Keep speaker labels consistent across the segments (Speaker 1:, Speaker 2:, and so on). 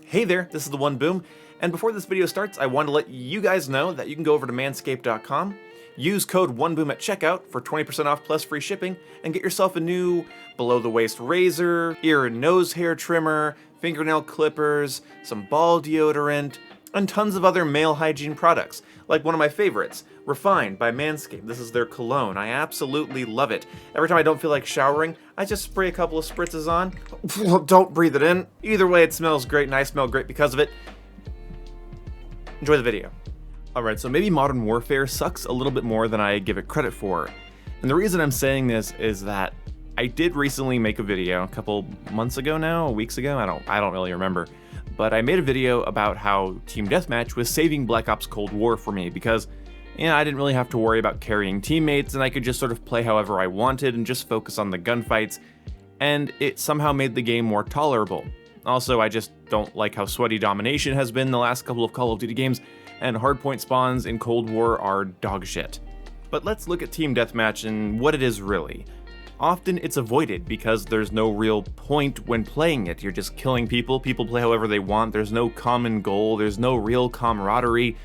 Speaker 1: Hey there, this is the One Boom, and before this video starts, I want to let you guys know that you can go over to manscaped.com, use code ONEBOOM at checkout for 20% off plus free shipping, and get yourself a new below-the-waist razor, ear and nose hair trimmer, fingernail clippers, some ball deodorant, and tons of other male hygiene products, like one of my favorites, Refined by Manscaped. This is their cologne. I absolutely love it. Every time I don't feel like showering, I just spray a couple of spritzes on. Don't breathe it in. Either way, it smells great, and I smell great because of it. Enjoy the video. Alright, so maybe Modern Warfare sucks a little bit more than I give it credit for. And the reason I'm saying this is that I did recently make a video a couple months ago now, weeks ago, I don't really remember. But I made a video about how Team Deathmatch was saving Black Ops Cold War for me because, I didn't really have to worry about carrying teammates and I could just sort of play however I wanted and just focus on the gunfights, and it somehow made the game more tolerable. Also, I just don't like how sweaty domination has been the last couple of Call of Duty games, and hardpoint spawns in Cold War are dog shit. But let's look at Team Deathmatch and what it is really. Often it's avoided because there's no real point when playing it. You're just killing people play however they want, there's no common goal, there's no real camaraderie,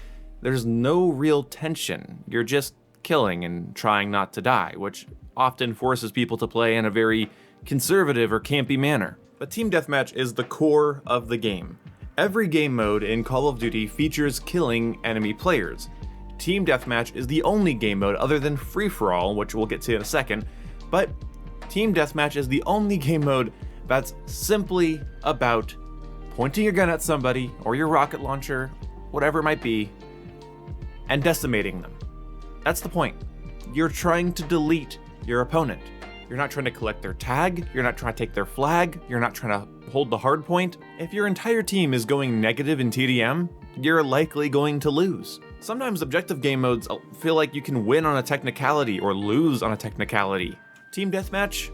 Speaker 1: there's no real tension. You're just killing and trying not to die, which often forces people to play in a very conservative or campy manner. But Team Deathmatch is the core of the game. Every game mode in Call of Duty features killing enemy players. Team Deathmatch is the only game mode other than Free-for-All, which we'll get to in a second, but Team Deathmatch is the only game mode that's simply about pointing your gun at somebody, or your rocket launcher, whatever it might be, and decimating them. That's the point. You're trying to delete your opponent. You're not trying to collect their tag, you're not trying to take their flag, you're not trying to hold the hard point. If your entire team is going negative in TDM, you're likely going to lose. Sometimes objective game modes feel like you can win on a technicality or lose on a technicality. Team Deathmatch?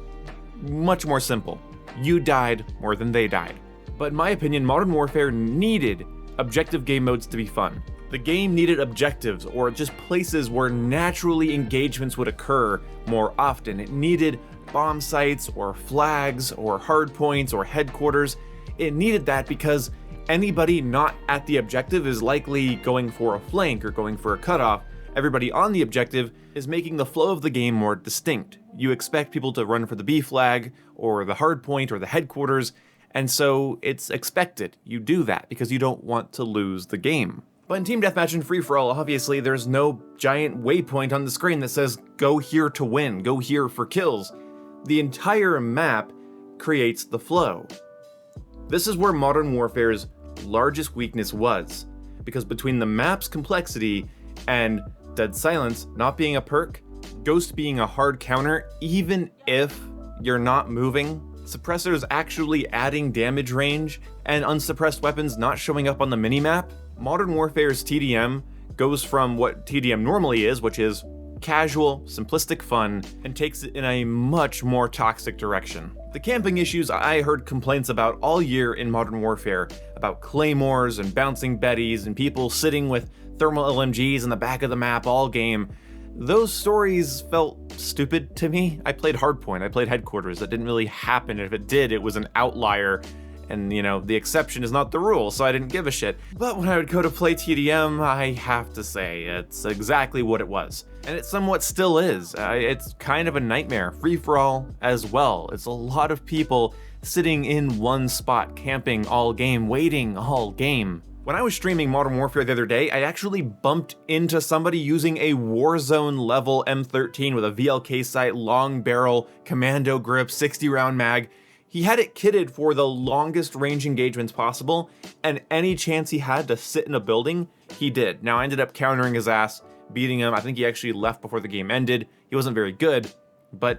Speaker 1: Much more simple. You died more than they died. But in my opinion, Modern Warfare needed objective game modes to be fun. The game needed objectives, or just places where naturally engagements would occur more often. It needed bomb sites, or flags, or hardpoints, or headquarters. It needed that because anybody not at the objective is likely going for a flank or going for a cutoff. Everybody on the objective is making the flow of the game more distinct. You expect people to run for the B flag, or the hardpoint, or the headquarters, and so it's expected. You do that because you don't want to lose the game. But in Team Deathmatch and Free-for-All, obviously there's no giant waypoint on the screen that says, go here to win, go here for kills. The entire map creates the flow. This is where Modern Warfare's largest weakness was, because between the map's complexity and Dead Silence not being a perk, Ghost being a hard counter even if you're not moving, suppressors actually adding damage range, and unsuppressed weapons not showing up on the minimap, Modern Warfare's TDM goes from what TDM normally is, which is casual, simplistic fun, and takes it in a much more toxic direction. The camping issues I heard complaints about all year in Modern Warfare, about claymores and bouncing betties and people sitting with thermal LMGs in the back of the map all game, those stories felt stupid to me. I played Hardpoint, I played Headquarters, that didn't really happen. If it did, it was an outlier. And, the exception is not the rule, so I didn't give a shit. But when I would go to play TDM, I have to say, it's exactly what it was. And it somewhat still is. It's kind of a nightmare. Free-for-all as well. It's a lot of people sitting in one spot, camping all game, waiting all game. When I was streaming Modern Warfare the other day, I actually bumped into somebody using a Warzone level M13 with a VLK sight, long barrel, commando grip, 60-round mag. He had it kitted for the longest range engagements possible, and any chance he had to sit in a building, he did. Now, I ended up countering his ass, beating him. I think he actually left before the game ended. He wasn't very good, but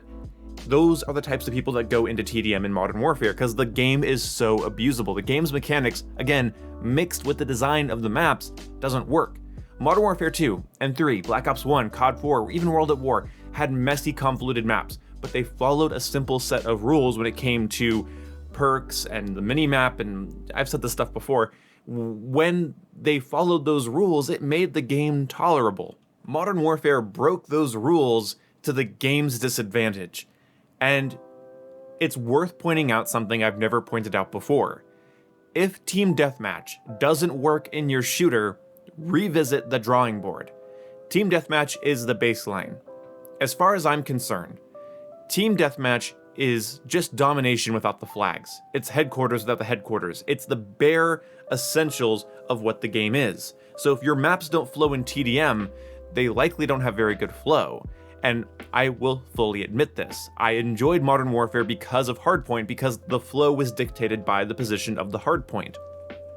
Speaker 1: those are the types of people that go into TDM in Modern Warfare, because the game is so abusable. The game's mechanics, again, mixed with the design of the maps, doesn't work. Modern Warfare 2 and 3, Black Ops 1, COD 4, or even World at War had messy, convoluted maps, but they followed a simple set of rules when it came to perks and the minimap, and I've said this stuff before. When they followed those rules, it made the game tolerable. Modern Warfare broke those rules to the game's disadvantage. And it's worth pointing out something I've never pointed out before. If Team Deathmatch doesn't work in your shooter, revisit the drawing board. Team Deathmatch is the baseline. As far as I'm concerned, Team Deathmatch is just domination without the flags. It's headquarters without the headquarters. It's the bare essentials of what the game is. So if your maps don't flow in TDM, they likely don't have very good flow. And I will fully admit this. I enjoyed Modern Warfare because of Hardpoint, because the flow was dictated by the position of the hardpoint.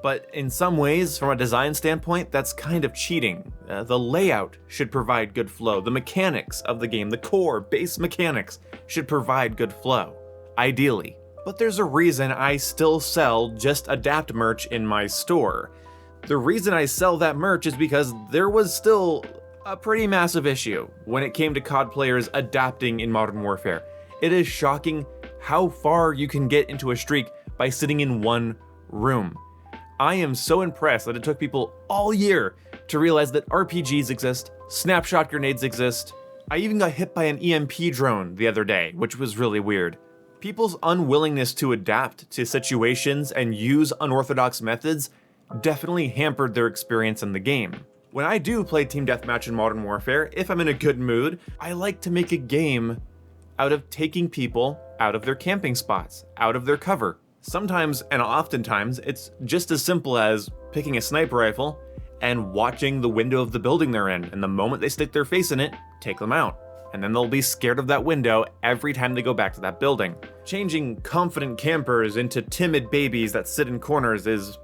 Speaker 1: But in some ways, from a design standpoint, that's kind of cheating. The layout should provide good flow. The mechanics of the game, the core, base mechanics, should provide good flow, ideally. But there's a reason I still sell Just Adapt merch in my store. The reason I sell that merch is because there was still a pretty massive issue when it came to COD players adapting in Modern Warfare. It is shocking how far you can get into a streak by sitting in one room. I am so impressed that it took people all year to realize that RPGs exist, snapshot grenades exist. I even got hit by an EMP drone the other day, which was really weird. People's unwillingness to adapt to situations and use unorthodox methods definitely hampered their experience in the game. When I do play Team Deathmatch in Modern Warfare, if I'm in a good mood, I like to make a game out of taking people out of their camping spots, out of their cover. Sometimes, and oftentimes, it's just as simple as picking a sniper rifle and watching the window of the building they're in, and the moment they stick their face in it, take them out. And then they'll be scared of that window every time they go back to that building. Changing confident campers into timid babies that sit in corners is,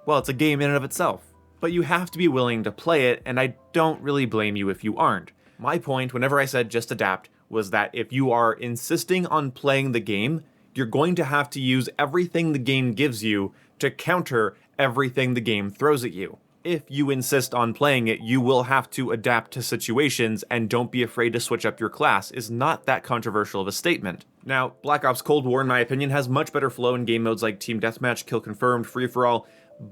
Speaker 1: well, it's a game in and of itself. But you have to be willing to play it, and I don't really blame you if you aren't. My point, whenever I said just adapt, was that if you are insisting on playing the game, you're going to have to use everything the game gives you to counter everything the game throws at you. If you insist on playing it, you will have to adapt to situations, and don't be afraid to switch up your class is not that controversial of a statement. Now, Black Ops Cold War, in my opinion, has much better flow in game modes like Team Deathmatch, Kill Confirmed, Free For All,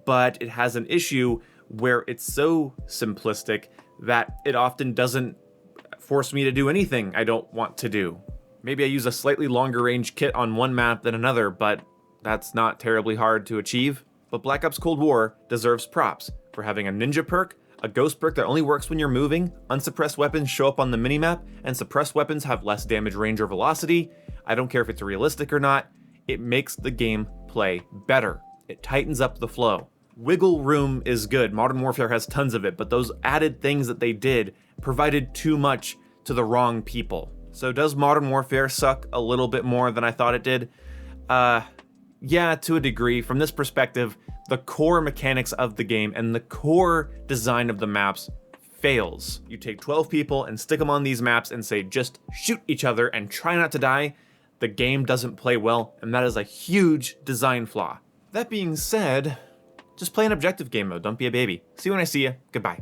Speaker 1: but it has an issue where it's so simplistic that it often doesn't force me to do anything I don't want to do. Maybe I use a slightly longer range kit on one map than another, but that's not terribly hard to achieve. But Black Ops Cold War deserves props for having a ninja perk, a ghost perk that only works when you're moving, unsuppressed weapons show up on the minimap, and suppressed weapons have less damage, range, or velocity. I don't care if it's realistic or not, it makes the game play better. It tightens up the flow. Wiggle room is good, Modern Warfare has tons of it, but those added things that they did provided too much to the wrong people. So does Modern Warfare suck a little bit more than I thought it did? Yeah, to a degree. From this perspective, the core mechanics of the game and the core design of the maps fails. You take 12 people and stick them on these maps and say, just shoot each other and try not to die. The game doesn't play well, and that is a huge design flaw. That being said, just play an objective game mode, don't be a baby. See you when I see you, goodbye.